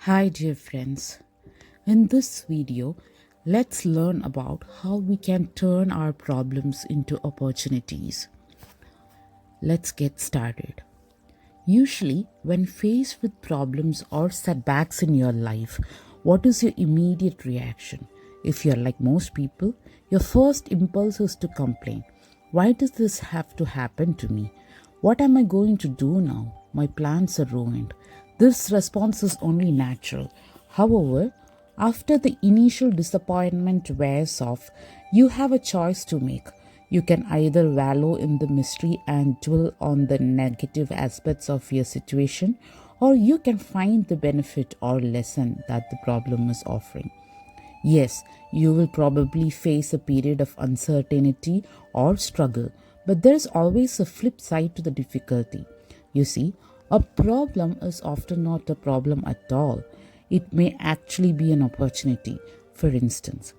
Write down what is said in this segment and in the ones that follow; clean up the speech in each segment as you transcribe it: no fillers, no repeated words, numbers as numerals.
Hi dear friends, in this video let's learn about how we can turn our problems into opportunities. Let's get started. Usually when faced with problems or setbacks in your life, what is your immediate reaction? If you're like most people, your first impulse is to complain. Why does this have to happen to me? What am I going to do now? My plans are ruined. This response is only natural. However, after the initial disappointment wears off, you have a choice to make. You can either wallow in the mystery and dwell on the negative aspects of your situation, or you can find the benefit or lesson that the problem is offering. Yes, you will probably face a period of uncertainty or struggle, but there is always a flip side to the difficulty. You see, a problem is often not a problem at all. It may actually be an opportunity. For instance,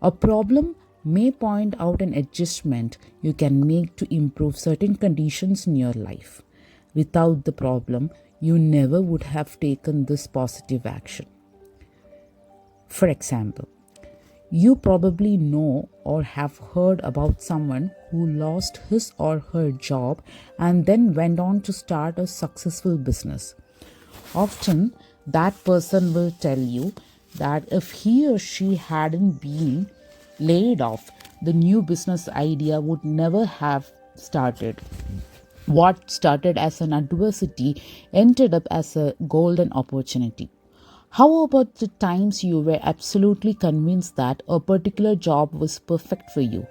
a problem may point out an adjustment you can make to improve certain conditions in your life. Without the problem, you never would have taken this positive action. For example, you probably know or have heard about someone who lost his or her job and then went on to start a successful business. Often, that person will tell you that if he or she hadn't been laid off, the new business idea would never have started. What started as an adversity ended up as a golden opportunity. How about the times you were absolutely convinced that a particular job was perfect for you?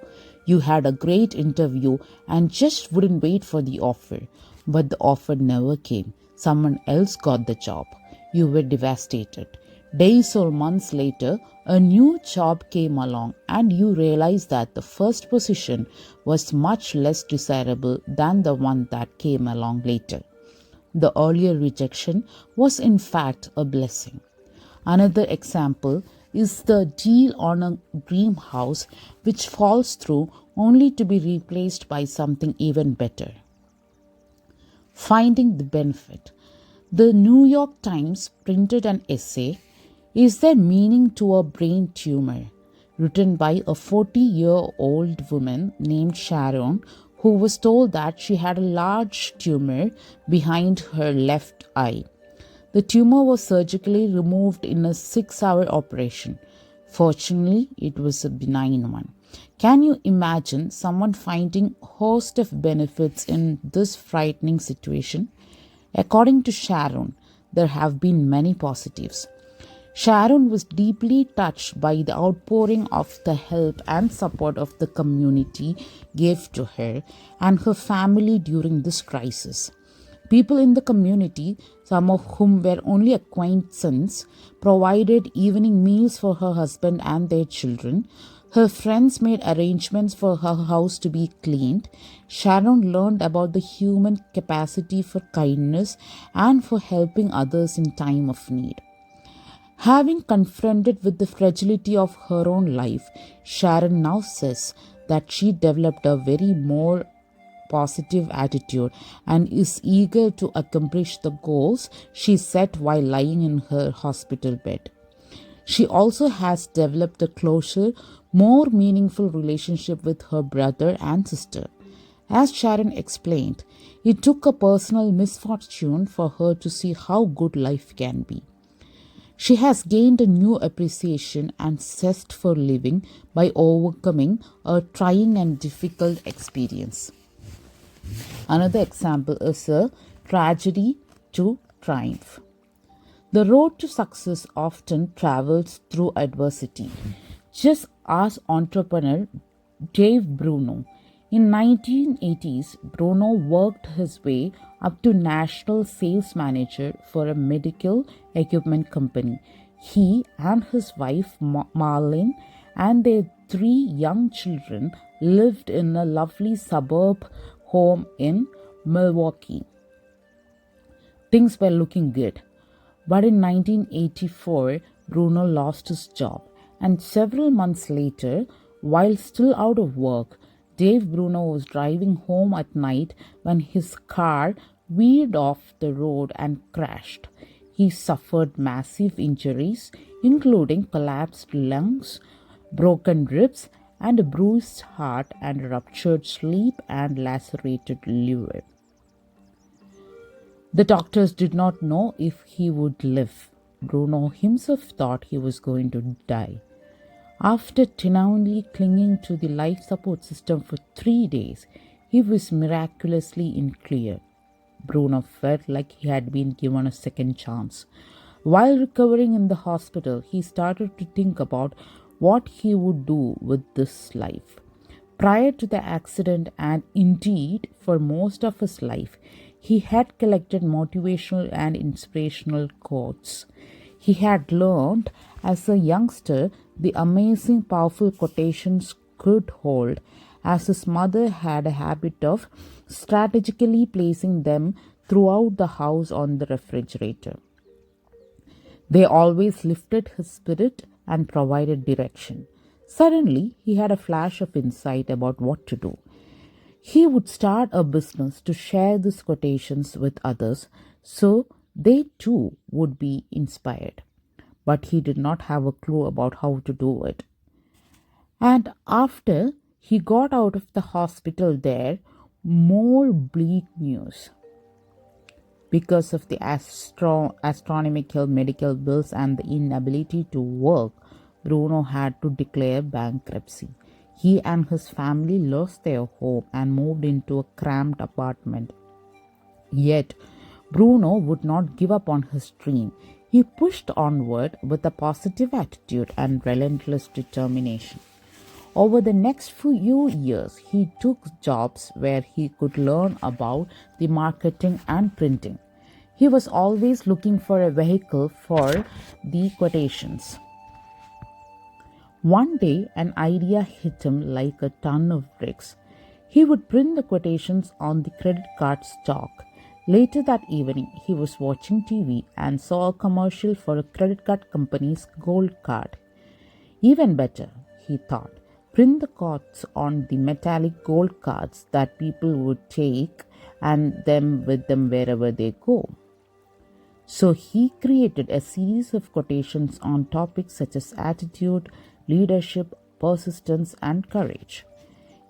You had a great interview and just wouldn't wait for the offer, but the offer never came. Someone else got the job. You were devastated. Days or months later, a new job came along, and you realized that the first position was much less desirable than the one that came along later. The earlier rejection was, in fact, a blessing. Another example is the deal on a dream house which falls through only to be replaced by something even better. Finding the benefit. The New York Times printed an essay, "Is There Meaning to a Brain Tumor?" written by a 40-year-old woman named Sharon, who was told that she had a large tumor behind her left eye. The tumor was surgically removed in a 6-hour operation. Fortunately, it was a benign one. Can you imagine someone finding a host of benefits in this frightening situation? According to Sharon, there have been many positives. Sharon was deeply touched by the outpouring of the help and support of the community gave to her and her family during this crisis. People in the community, some of whom were only acquaintances, provided evening meals for her husband and their children. Her friends made arrangements for her house to be cleaned. Sharon learned about the human capacity for kindness and for helping others in time of need. Having confronted with the fragility of her own life, Sharon now says that she developed a very more positive attitude and is eager to accomplish the goals she set while lying in her hospital bed. She also has developed a closer, more meaningful relationship with her brother and sister. As Sharon explained, it took a personal misfortune for her to see how good life can be. She has gained a new appreciation and zest for living by overcoming a trying and difficult experience. Another example is a tragedy to triumph. The road to success often travels through adversity. Just ask entrepreneur Dave Bruno. In 1980s, Bruno worked his way up to national sales manager for a medical equipment company. He and his wife Marlene and their 3 young children lived in a lovely suburb home in Milwaukee. Things were looking good. But in 1984, Bruno lost his job, and several months later, while still out of work, Dave Bruno was driving home at night when his car veered off the road and crashed. He suffered massive injuries, including collapsed lungs, broken ribs, and a bruised heart and ruptured sleep and lacerated liver. The doctors did not know if he would live. Bruno himself thought he was going to die. After tenaciously clinging to the life support system for 3 days, he was miraculously in clear. Bruno felt like he had been given a second chance. While recovering in the hospital, he started to think about what he would do with this life. Prior to the accident, and indeed for most of his life, he had collected motivational and inspirational quotes. He had learned as a youngster the amazing powerful quotations could hold, as his mother had a habit of strategically placing them throughout the house on the refrigerator. They always lifted his spirit and provided direction. Suddenly, he had a flash of insight about what to do. He would start a business to share these quotations with others so they too would be inspired. But he did not have a clue about how to do it. And after he got out of the hospital there, more bleak news. Because of the astronomical medical bills and the inability to work, Bruno had to declare bankruptcy. He and his family lost their home and moved into a cramped apartment. Yet, Bruno would not give up on his dream. He pushed onward with a positive attitude and relentless determination. Over the next few years, he took jobs where he could learn about the marketing and printing. He was always looking for a vehicle for the quotations. One day, an idea hit him like a ton of bricks. He would print the quotations on the credit card stock. Later that evening, he was watching TV and saw a commercial for a credit card company's gold card. Even better, he thought, print the cards on the metallic gold cards that people would take and them with them wherever they go. So he created a series of quotations on topics such as attitude, leadership, persistence, and courage.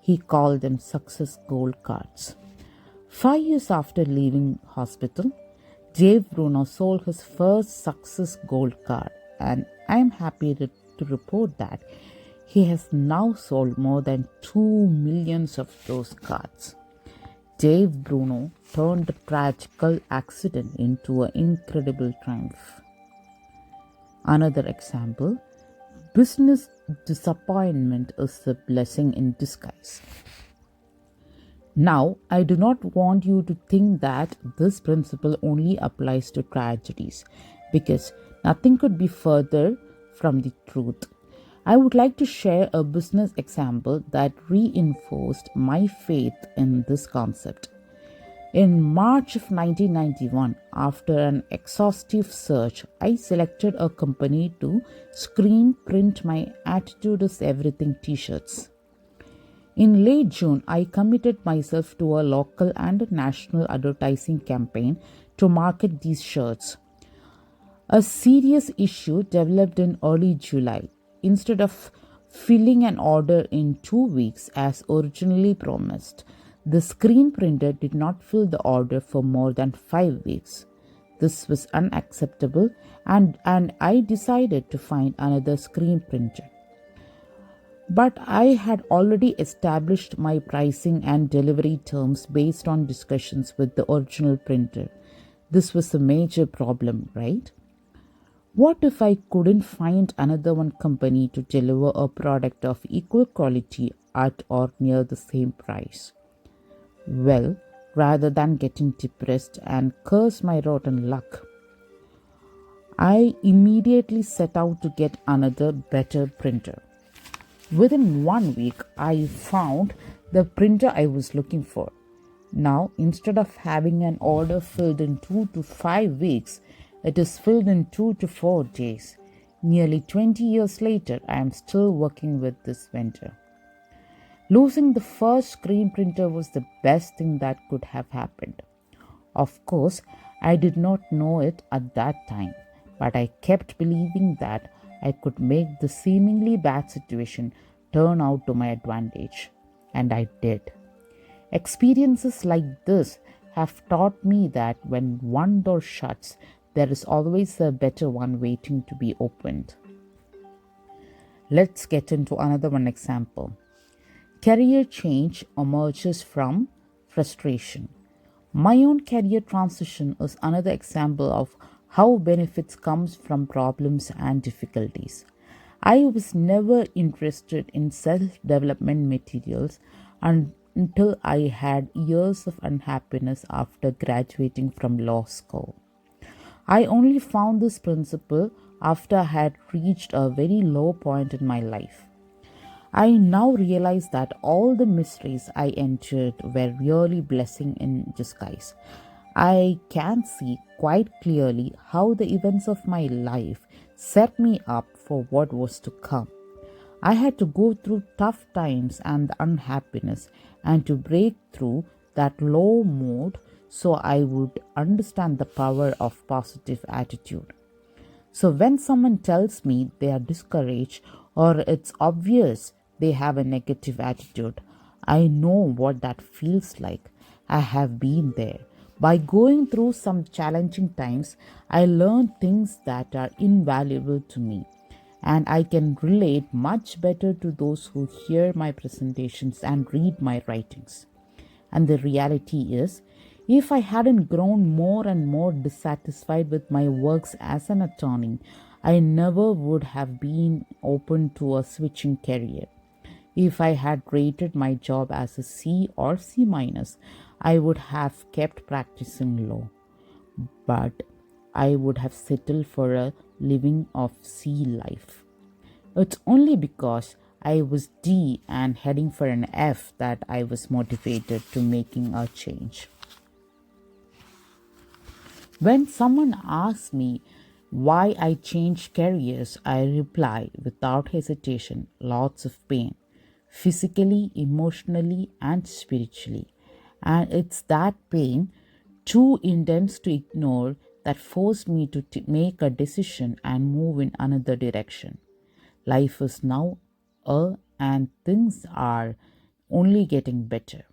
He called them success gold cards. 5 years after leaving hospital, Dave Bruno sold his first success gold card, and I am happy to report that he has now sold more than 2 million of those cards. Dave Bruno turned a tragical accident into an incredible triumph. Another example, business disappointment is a blessing in disguise. Now, I do not want you to think that this principle only applies to tragedies, because nothing could be further from the truth. I would like to share a business example that reinforced my faith in this concept. In March of 1991, after an exhaustive search, I selected a company to screen print my Attitude is Everything t-shirts. In late June, I committed myself to a local and national advertising campaign to market these shirts. A serious issue developed in early July. Instead of filling an order in 2 weeks as originally promised, the screen printer did not fill the order for more than 5 weeks. This was unacceptable, and I decided to find another screen printer. But I had already established my pricing and delivery terms based on discussions with the original printer. This was a major problem, right? What if I couldn't find another one company to deliver a product of equal quality at or near the same price? Well, rather than getting depressed and curse my rotten luck, I immediately set out to get another better printer. Within 1 week, I found the printer I was looking for. Now, instead of having an order filled in 2 to 5 weeks, it is filled in 2 to 4 days. Nearly 20 years later, I am still working with this vendor. Losing the first screen printer was the best thing that could have happened. Of course, I did not know it at that time, but I kept believing that I could make the seemingly bad situation turn out to my advantage. And I did. Experiences like this have taught me that when one door shuts, there is always a better one waiting to be opened. Let's get into another one example. Career change emerges from frustration. My own career transition is another example of how benefits comes from problems and difficulties. I was never interested in self-development materials until I had years of unhappiness after graduating from law school. I only found this principle after I had reached a very low point in my life. I now realize that all the mysteries I entered were really blessing in disguise. I can see quite clearly how the events of my life set me up for what was to come. I had to go through tough times and the unhappiness and to break through that low mood so I would understand the power of positive attitude. So when someone tells me they are discouraged or it's obvious they have a negative attitude, I know what that feels like. I have been there. By going through some challenging times, I learned things that are invaluable to me. And I can relate much better to those who hear my presentations and read my writings. And the reality is, if I hadn't grown more and more dissatisfied with my works as an attorney, I never would have been open to a switching career. If I had rated my job as a C or C minus, I would have kept practicing law. But I would have settled for a living of C life. It's only because I was D and heading for an F that I was motivated to making a change. When someone asks me why I changed careers, I reply without hesitation, lots of pain, physically, emotionally, and spiritually. And it's that pain, too intense to ignore, that forced me to make a decision and move in another direction. Life is now and things are only getting better.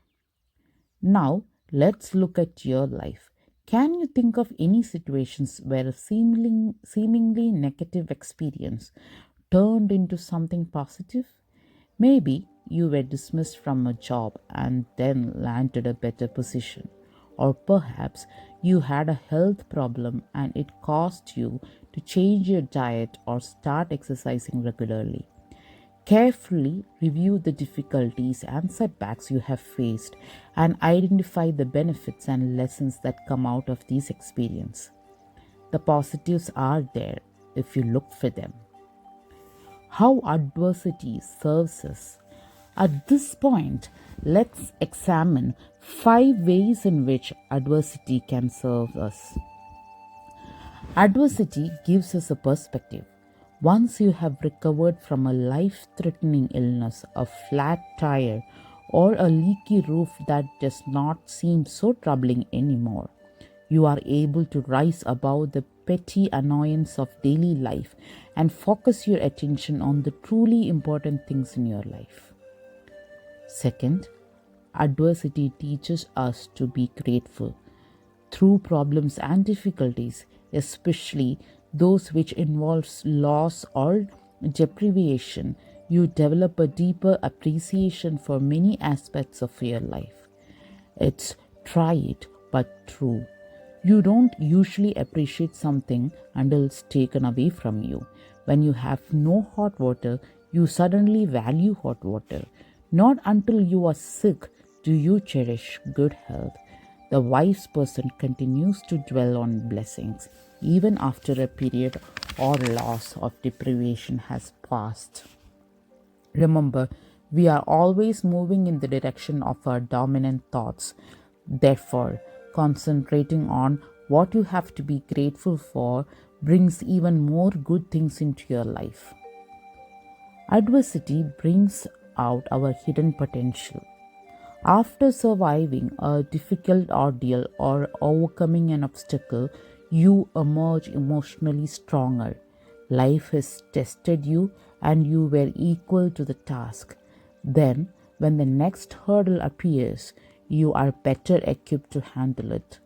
Now, let's look at your life. Can you think of any situations where a seemingly negative experience turned into something positive? Maybe you were dismissed from a job and then landed a better position. Or perhaps you had a health problem and it caused you to change your diet or start exercising regularly. Carefully review the difficulties and setbacks you have faced and identify the benefits and lessons that come out of these experiences. The positives are there if you look for them. How adversity serves us. At this point, let's examine 5 ways in which adversity can serve us. Adversity gives us a perspective. Once you have recovered from a life threatening illness, a flat tire, or a leaky roof that does not seem so troubling anymore, you are able to rise above the petty annoyance of daily life and focus your attention on the truly important things in your life. Second, adversity teaches us to be grateful. Through problems and difficulties, especially those which involves loss or deprivation, you develop a deeper appreciation for many aspects of your life. It's trite but true. You don't usually appreciate something until it's taken away from you. When you have no hot water, you suddenly value hot water. Not until you are sick do you cherish good health. The wise person continues to dwell on blessings even after a period or loss of deprivation has passed. Remember, we are always moving in the direction of our dominant thoughts. Therefore, concentrating on what you have to be grateful for brings even more good things into your life. Adversity brings out our hidden potential. After surviving a difficult ordeal or overcoming an obstacle, you emerge emotionally stronger. Life has tested you and you were equal to the task. Then, when the next hurdle appears, you are better equipped to handle it.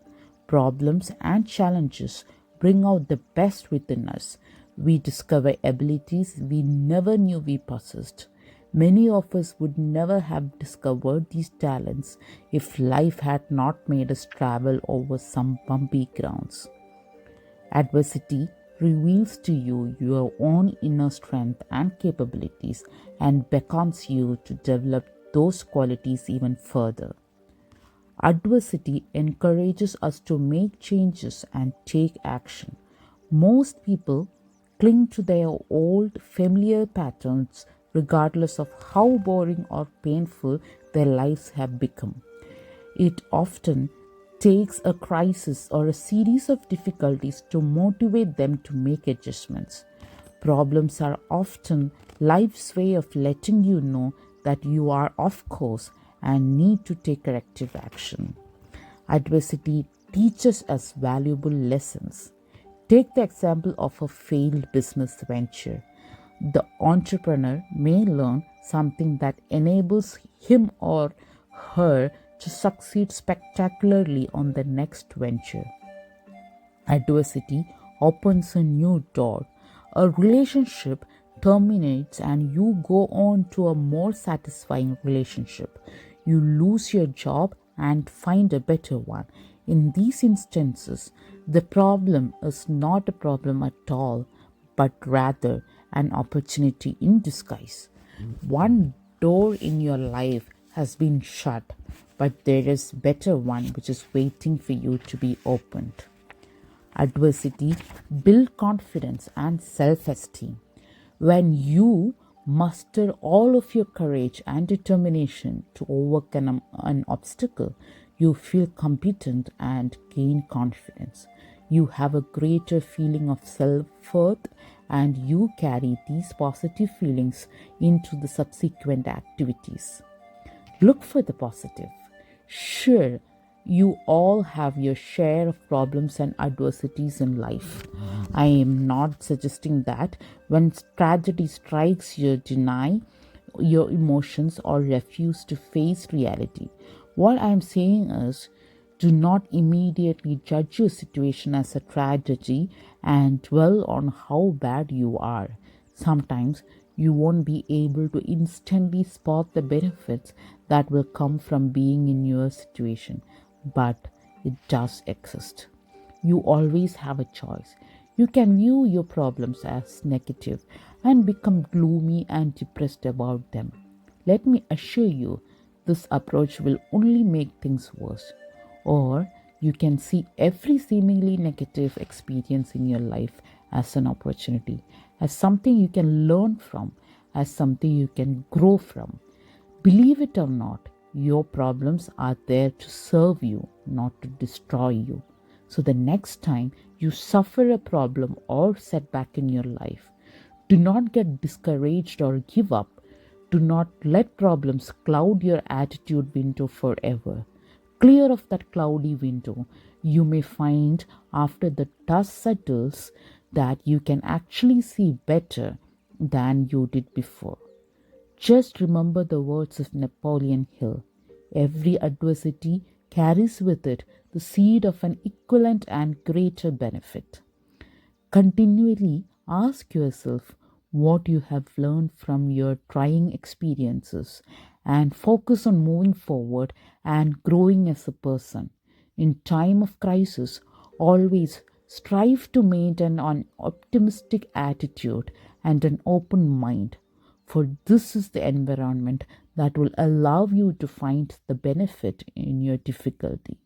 Problems and challenges bring out the best within us. We discover abilities we never knew we possessed. Many of us would never have discovered these talents if life had not made us travel over some bumpy grounds. Adversity reveals to you your own inner strength and capabilities and beckons you to develop those qualities even further. Adversity encourages us to make changes and take action. Most people cling to their old familiar patterns regardless of how boring or painful their lives have become. It often takes a crisis or a series of difficulties to motivate them to make adjustments. Problems are often life's way of letting you know that you are off course and need to take corrective action. Adversity teaches us valuable lessons. Take the example of a failed business venture. The entrepreneur may learn something that enables him or her to succeed spectacularly on the next venture. Adversity opens a new door. A relationship terminates and you go on to a more satisfying relationship. You lose your job and find a better one. In these instances, the problem is not a problem at all, but rather an opportunity in disguise. One door in your life has been shut, but there is better one which is waiting for you to be opened. Adversity builds confidence and self-esteem. When you muster all of your courage and determination to overcome an obstacle, you feel competent and gain confidence. You have a greater feeling of self-worth and you carry these positive feelings into the subsequent activities. Look for the positive. Sure, you all have your share of problems and adversities in life. I am not suggesting that when tragedy strikes, you deny your emotions or refuse to face reality. What I am saying is, do not immediately judge your situation as a tragedy and dwell on how bad you are. Sometimes you won't be able to instantly spot the benefits that will come from being in your situation, but it does exist. You always have a choice. You can view your problems as negative and become gloomy and depressed about them. Let me assure you, this approach will only make things worse. Or you can see every seemingly negative experience in your life as an opportunity, as something you can learn from, as something you can grow from. Believe it or not, your problems are there to serve you, not to destroy you. So the next time you suffer a problem or setback in your life, do not get discouraged or give up. Do not let problems cloud your attitude window forever. Clear of that cloudy window, you may find after the dust settles that you can actually see better than you did before. Just remember the words of Napoleon Hill. Every adversity carries with it the seed of an equivalent and greater benefit. Continually ask yourself what you have learned from your trying experiences and focus on moving forward and growing as a person. In time of crisis, always strive to maintain an optimistic attitude and an open mind, for this is the environment that will allow you to find the benefit in your difficulty.